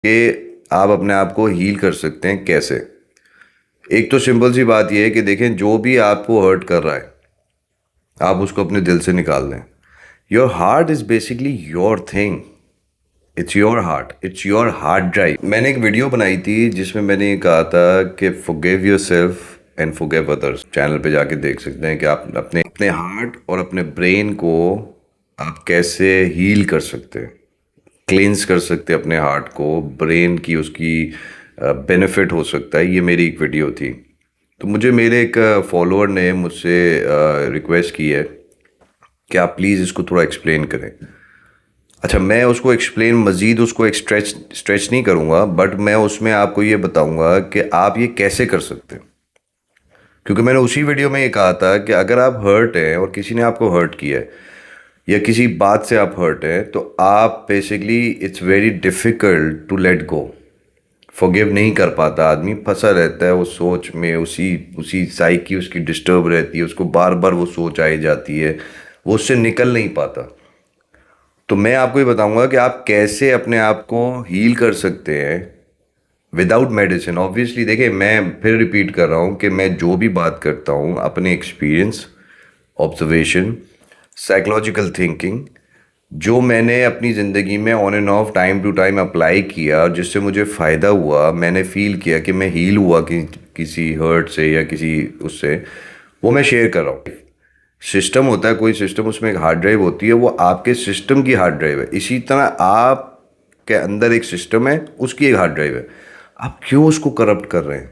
कि आप अपने आप को हील कर सकते हैं कैसे। एक तो सिंपल सी बात यह है कि देखें, जो भी आपको हर्ट कर रहा है आप उसको अपने दिल से निकाल दें। Your heart is basically your thing, it's your heart, it's your hard drive. मैंने एक वीडियो बनाई थी जिसमें मैंने ये कहा था कि forgive yourself and forgive others. Channel पे जाके देख सकते हैं कि आप अपने अपने हार्ट और अपने ब्रेन को आप कैसे हील कर सकते हैं, क्लींस कर सकते हैं अपने हार्ट को, ब्रेन की उसकी बेनिफिट हो सकता है। ये मेरी एक वीडियो थी। तो मुझे मेरे एक फॉलोअर ने मुझसे रिक्वेस्ट की है कि आप प्लीज़ इसको थोड़ा एक्सप्लेन करें। अच्छा, मैं उसको एक्सप्लेन मज़ीद उसको एक स्ट्रेच नहीं करूँगा, बट मैं उसमें आपको ये बताऊँगा कि आप ये कैसे कर सकते हैं। क्योंकि मैंने उसी वीडियो में ये कहा था कि अगर आप हर्ट हैं और किसी ने आपको हर्ट किया है या किसी बात से आप हर्ट हैं, तो आप basically it's very difficult to let go. Forgive नहीं कर पाता आदमी, फंसा रहता है वो सोच में, उसी उसी साइकी उसकी डिस्टर्ब रहती है, उसको बार बार वो सोच आई जाती है, वो उससे निकल नहीं पाता। तो मैं आपको ये बताऊंगा कि आप कैसे अपने आप को हील कर सकते हैं विदाउट मेडिसिन। ऑब्वियसली देखिए, मैं फिर रिपीट कर रहा हूँ कि मैं जो भी बात करता हूँ अपने एक्सपीरियंस, ऑब्जर्वेशन, साइकोलॉजिकल थिंकिंग, जो मैंने अपनी ज़िंदगी में on and off time to time apply किया और जिससे मुझे फ़ायदा हुआ, मैंने फ़ील किया कि मैं हील हुआ कि किसी हर्ट से या किसी उससे, वो मैं शेयर कर रहा हूँ। सिस्टम होता है, कोई सिस्टम, उसमें एक हार्ड ड्राइव होती है, वो आपके सिस्टम की हार्ड ड्राइव है। इसी तरह आप के अंदर एक सिस्टम है, उसकी एक हार्ड ड्राइव है। आप क्यों उसको करप्ट कर रहे हैं?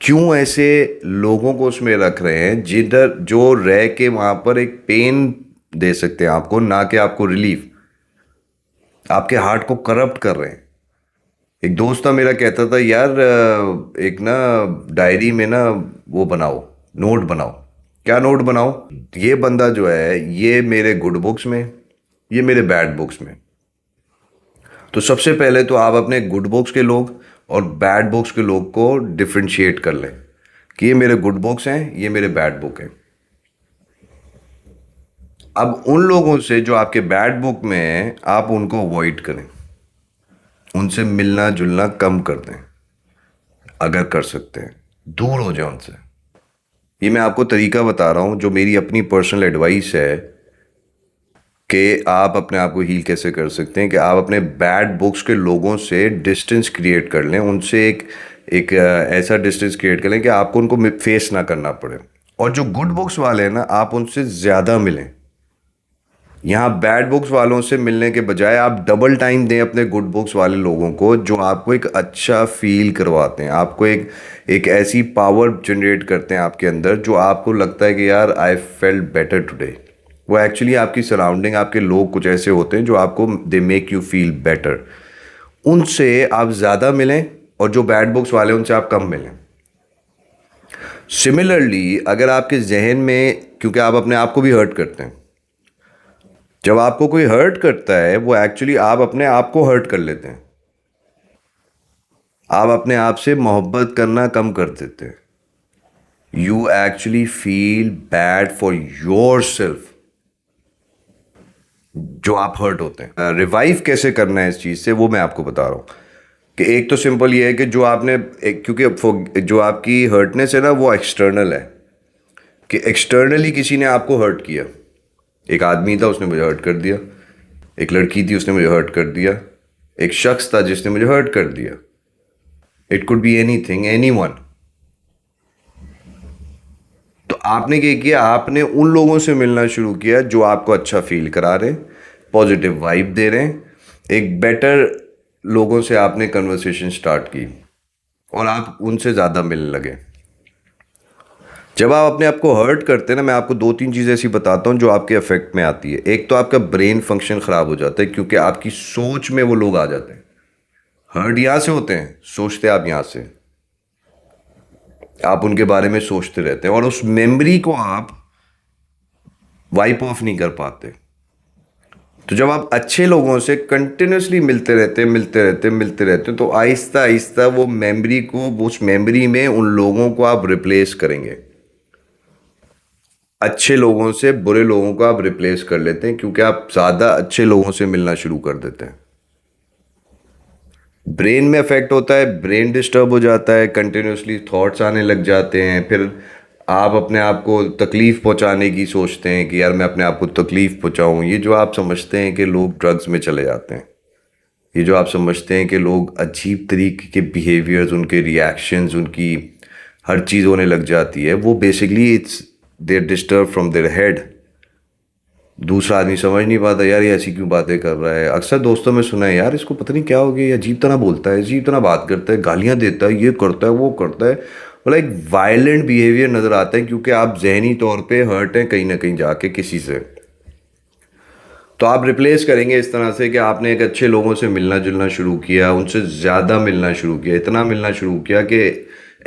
क्यों ऐसे लोगों को उसमें रख रहे हैं जिधर जो रह के वहां पर एक पेन दे सकते हैं आपको, ना कि आपको रिलीफ? आपके हार्ट को करप्ट कर रहे हैं। एक दोस्त था मेरा, कहता था यार एक ना डायरी में ना वो बनाओ, नोट बनाओ। क्या नोट बनाओ? ये बंदा जो है, ये मेरे गुड बुक्स में, ये मेरे बैड बुक्स में। तो सबसे पहले तो आप अपने गुड बुक्स के लोग और बैड बुक्स के लोग को डिफ्रेंशिएट कर लें कि ये मेरे गुड बुक्स हैं, ये मेरे बैड बुक हैं। अब उन लोगों से जो आपके बैड बुक में हैं, आप उनको अवॉइड करें, उनसे मिलना जुलना कम कर दें। अगर कर सकते हैं, दूर हो जाए उनसे। ये मैं आपको तरीका बता रहा हूँ जो मेरी अपनी पर्सनल एडवाइस है कि आप अपने आप को हील कैसे कर सकते हैं। कि आप अपने बैड बुक्स के लोगों से डिस्टेंस क्रिएट कर लें, उनसे एक एक ऐसा डिस्टेंस क्रिएट कर लें कि आपको उनको फेस ना करना पड़े। और जो गुड बुक्स वाले हैं ना, आप उनसे ज़्यादा मिलें। यहाँ बैड बुक्स वालों से मिलने के बजाय आप डबल टाइम दें अपने गुड बुक्स वाले लोगों को, जो आपको एक अच्छा फील करवाते हैं, आपको एक एक ऐसी पावर जनरेट करते हैं आपके अंदर जो आपको लगता है कि यार आई फेल्ट बेटर टुडे। वो एक्चुअली आपकी सराउंडिंग, आपके लोग कुछ ऐसे होते हैं जो आपको they make you feel better. उनसे आप ज़्यादा मिलें और जो बैड बुक्स वाले हैं उनसे आप कम मिलें। सिमिलरली अगर आपके जहन में, क्योंकि आप अपने आप को भी हर्ट करते हैं, जब आपको कोई हर्ट करता है वो एक्चुअली आप अपने आप को हर्ट कर लेते हैं। आप अपने आप से मोहब्बत करना कम कर देते हैं। You actually feel bad for your self जो आप हर्ट होते हैं। रिवाइव कैसे करना है इस चीज़ से, वो मैं आपको बता रहा हूँ। कि एक तो सिंपल ये है कि जो आपने क्योंकि जो आपकी हर्टनेस है ना, वो एक्सटर्नल है। कि एक्सटर्नली किसी ने आपको हर्ट किया। एक आदमी था, उसने मुझे हर्ट कर दिया। एक लड़की थी, उसने मुझे हर्ट कर दिया। एक शख्स था जिसने मुझे हर्ट कर दिया। It could be any thing, any one. तो आपने क्या किया? आपने उन लोगों से मिलना शुरू किया जो आपको अच्छा फील करा रहे हैं, पॉजिटिव वाइब दे रहे हैं। एक बेटर लोगों से आपने कन्वर्सेशन स्टार्ट की और आप उनसे ज़्यादा मिलने लगे। जब आप अपने आप को हर्ट करते हैं ना, मैं आपको दो तीन चीज़ें ऐसी बताता हूँ जो आपके अफेक्ट में आती है। एक तो आपका ब्रेन फंक्शन ख़राब हो जाता है, क्योंकि आपकी सोच में वो लोग आ जाते हैं। हर्ट यहाँ से होते हैं, सोचते आप यहाँ से, आप उनके बारे में सोचते रहते हैं और उस मेमोरी को आप वाइप ऑफ नहीं कर पाते। तो जब आप अच्छे लोगों से कंटिन्यूसली मिलते रहते तो आहिस्ता आहिस्ता वो मेमोरी को, उस मेमोरी में उन लोगों को आप रिप्लेस करेंगे। अच्छे लोगों से बुरे लोगों को आप रिप्लेस कर लेते हैं, क्योंकि आप ज़्यादा अच्छे लोगों से मिलना शुरू कर देते हैं। ब्रेन में अफेक्ट होता है, ब्रेन डिस्टर्ब हो जाता है, कंटिन्यूसली थॉट्स आने लग जाते हैं, फिर आप अपने आप को तकलीफ़ पहुंचाने की सोचते हैं कि यार मैं अपने आप को तकलीफ़ पहुंचाऊं। ये जो आप समझते हैं कि लोग ड्रग्स में चले जाते हैं, ये जो आप समझते हैं कि लोग अजीब तरीके के बिहेवियर्स, उनके रिएक्शंस, उनकी हर चीज़ होने लग जाती है, वो basically it's there disturb from their head. दूसरा आदमी समझ नहीं पाता यार ये ऐसी क्यों बातें कर रहा है। अक्सर दोस्तों में सुना है यार इसको पता नहीं क्या हो गया, ये अजीब तरह बोलता है, अजीब तरह बात करता है, गालियां देता है, ये करता है, वो करता है। मतलब एक वायलेंट बिहेवियर नज़र आता है क्योंकि आप जहनी तौर पे हर्ट हैं कहीं ना कहीं जाके किसी से। तो आप रिप्लेस करेंगे इस तरह से कि आपने एक अच्छे लोगों से मिलना जुलना शुरू किया, उनसे ज़्यादा मिलना शुरू किया, इतना मिलना शुरू किया कि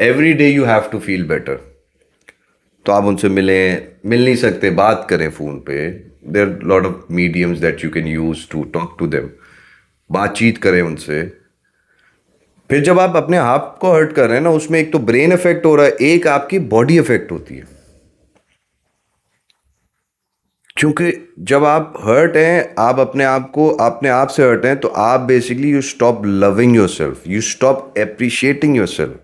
every day you have to feel better. तो आप उनसे मिलें, मिल नहीं सकते, बात करें फ़ोन पे। There lot of mediums that you can use to talk to them. बातचीत करें उनसे। फिर जब आप अपने आप को हर्ट कर रहे हैं ना, उसमें एक तो ब्रेन इफेक्ट हो रहा है, एक आपकी बॉडी इफेक्ट होती है। क्योंकि जब आप हर्ट हैं, आप अपने आप से हर्ट हैं, तो आप basically you stop loving your self, you stop appreciating your self.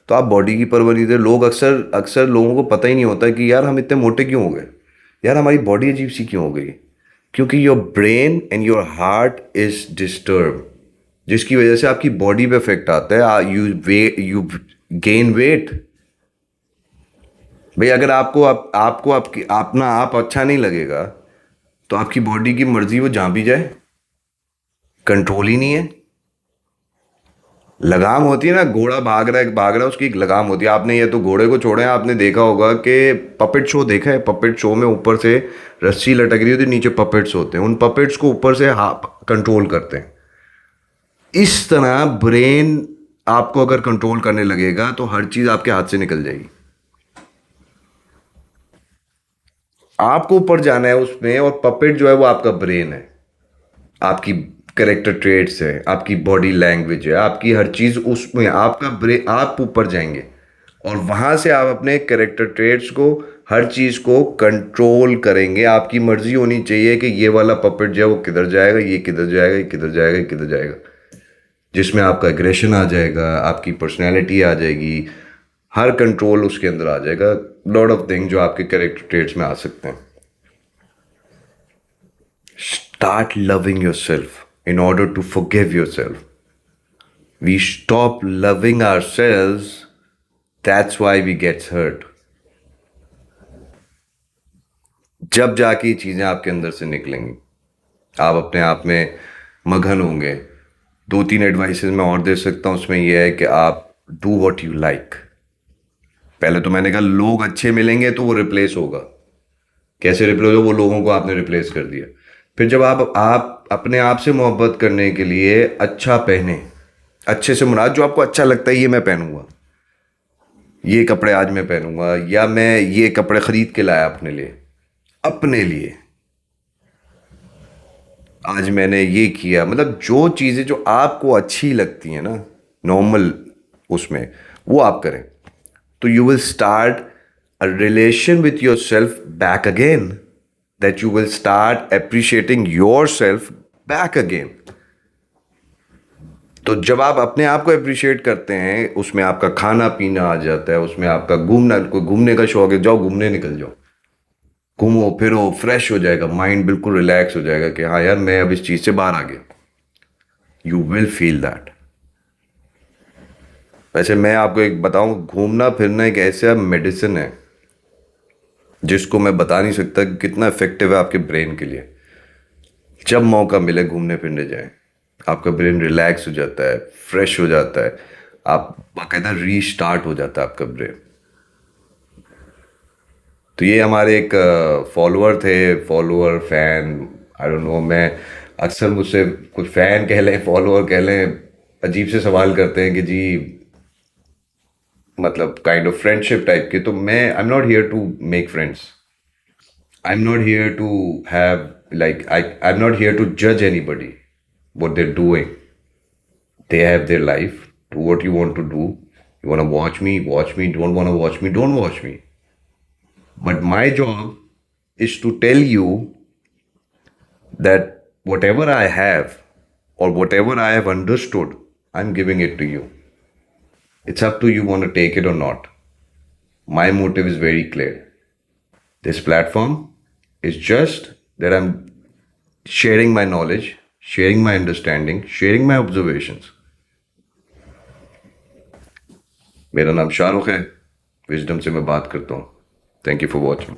तो आप बॉडी की परवाह नहीं देते। लोग अक्सर अक्सर लोगों को पता ही नहीं होता कि यार हम इतने मोटे क्यों हो गए, यार हमारी बॉडी अजीब सी क्यों हो गई। क्योंकि your brain and your heart is disturb, जिसकी वजह से आपकी बॉडी पे इफेक्ट आता है। You gain weight. भाई अगर आपको आपकी अपना आप अच्छा नहीं लगेगा, तो आपकी बॉडी की मर्जी वो जहाँ भी जाए, कंट्रोल ही नहीं है। लगाम होती है ना, घोड़ा भाग रहा है, उसकी एक लगाम होती है। आपने ये तो घोड़े को छोड़े हैं, आपने देखा होगा कि पपेट शो देखा है, पपेट शो में ऊपर से रस्सी लटक रही होती है, नीचे पपेट्स होते हैं, उन पपेट्स को ऊपर से कंट्रोल करते हैं। इस तरह ब्रेन आपको अगर कंट्रोल करने लगेगा तो हर चीज आपके हाथ से निकल जाएगी। आपको ऊपर जाना है उसमें, और पपेट जो है वो आपका ब्रेन है, आपकी करेक्टर ट्रेट्स है, आपकी बॉडी लैंग्वेज है, आपकी हर चीज़ उसमें आपका ब्रेन। आप ऊपर जाएंगे और वहां से आप अपने करेक्टर ट्रेट्स को, हर चीज़ को कंट्रोल करेंगे। आपकी मर्जी होनी चाहिए कि ये वाला पपेट जो है वो किधर जाएगा, ये किधर जाएगा, ये किधर जाएगा, ये किधर जाएगा। जिसमें आपका एग्रेशन आ जाएगा, आपकी पर्सनैलिटी आ जाएगी, हर कंट्रोल उसके अंदर आ जाएगा। लॉट ऑफ थिंग जो आपके करेक्टर ट्रेट्स में आ सकते हैं। Start loving yourself in order to forgive yourself. We stop loving ourselves, that's why we get hurt. जब जाके ये चीज़ें आपके अंदर से निकलेंगी, आप अपने आप में मगन होंगे। दो तीन एडवाइसेस मैं और दे सकता हूँ, उसमें यह है कि आप डू व्हाट यू लाइक। पहले तो मैंने कहा लोग अच्छे मिलेंगे तो वो रिप्लेस होगा। कैसे रिप्लेस हो, वो लोगों को आपने रिप्लेस कर दिया। फिर जब आप अपने आप से मोहब्बत करने के लिए अच्छा पहने, अच्छे से मुराद जो आपको अच्छा लगता है, ये मैं पहनूंगा, ये कपड़े आज मैं पहनूंगा, या मैं ये कपड़े खरीद के लाया अपने लिए, अपने लिए आज मैंने ये किया। मतलब जो चीज़ें जो आपको अच्छी लगती हैं ना, नॉर्मल उसमें, वो आप करें, तो you will start a relation with your self back again, that you will start appreciating your self back again. तो जब आप अपने आप को अप्रिशिएट करते हैं, उसमें आपका खाना पीना आ जाता है, उसमें आपका घूमना, कोई घूमने का शौक है, जाओ घूमने निकल जाओ, घूमो फिरो, फ्रेश हो जाएगा माइंड, बिल्कुल रिलैक्स हो जाएगा कि हाँ यार मैं अब इस चीज़ से बाहर आ गया। You will feel that. वैसे मैं आपको एक बताऊं, घूमना फिरना एक ऐसा मेडिसिन है जिसको मैं बता नहीं सकता कि कितना इफेक्टिव है आपके ब्रेन के लिए। जब मौका मिले घूमने फिरने जाएं, आपका ब्रेन रिलैक्स हो जाता है, फ्रेश हो जाता है, आप बाकायदा रीस्टार्ट हो जाता है आपका ब्रेन। तो ये हमारे एक फॉलोअर थे, follower fan, I don't know, मैं अक्सर मुझसे कुछ फैन कह लें, फॉलोअर कह लें, अजीब से सवाल करते हैं कि जी मतलब काइंड ऑफ फ्रेंडशिप टाइप के। तो मैं I am not here to make friends, I am not here to have like I am not here to जज anybody what they are doing. They have their life, do what you want to do. You want to watch me, don't want to watch me, don't watch me. But my job is to tell you that whatever I have or whatever I have understood I'm giving it to you. It's up to you want to take it or not. My motive is very clear. This platform is just that I'm sharing my knowledge, sharing my understanding, sharing my observations. मेरा नाम शाहरुख है, wisdom से मैं बात करता हूँ. Thank you for watching.